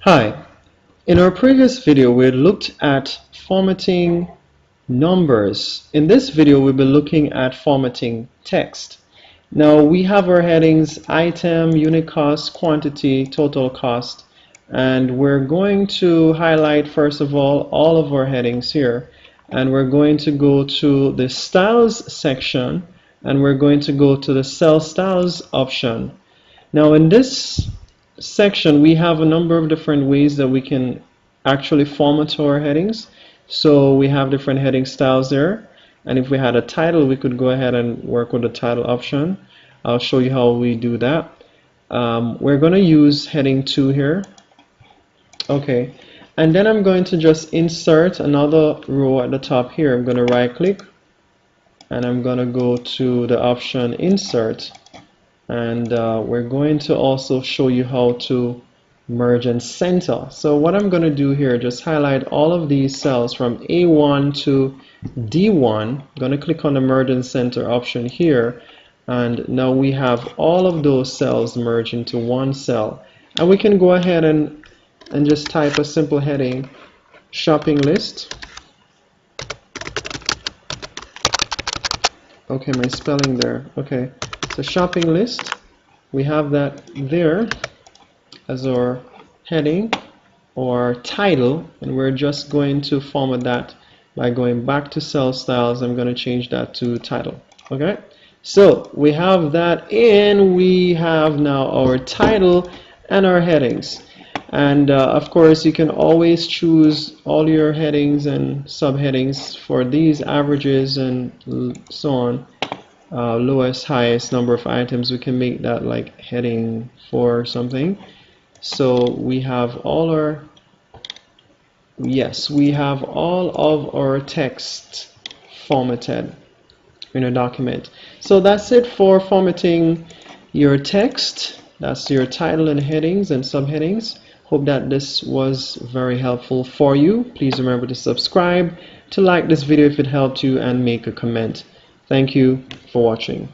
Hi, in our previous video we looked at formatting numbers. In this video we'll be looking at formatting text. Now we have our headings item, unit cost, quantity, total cost, and we're going to highlight first of all of our headings here, and we're going to go to the styles section and we're going to go to the cell styles option. Now in this section we have a number of different ways that we can actually format our headings. So we have different heading styles there, and if we had a title we could go ahead and work with the title option. I'll show you how we do that. We're going to use heading 2 here. Okay, and then I'm going to just insert another row at the top here. I'm going to right click and I'm going to go to the option insert, and we're going to also show you how to merge and center. So what I'm going to do here, just highlight all of these cells from A1 to D1. I'm going to click on the merge and center option here, and now we have all of those cells merged into one cell, and we can go ahead and just type a simple heading, shopping list. Okay, my spelling there. Okay, so shopping list, we have that there as our heading or title, and we're just going to format that by going back to cell styles. I'm going to change that to title. Okay, so we have that, and we have now our title and our headings. And of course you can always choose all your headings and subheadings for these averages and so on. Lowest, highest number of items, we can make that like heading 4 or something. So we have all our, yes, we have all of our text formatted in a document. So that's it for formatting your text. That's your title and headings and subheadings. Hope that this was very helpful for you. Please remember to subscribe, to like this video if it helped you, and make a comment. Thank you for watching.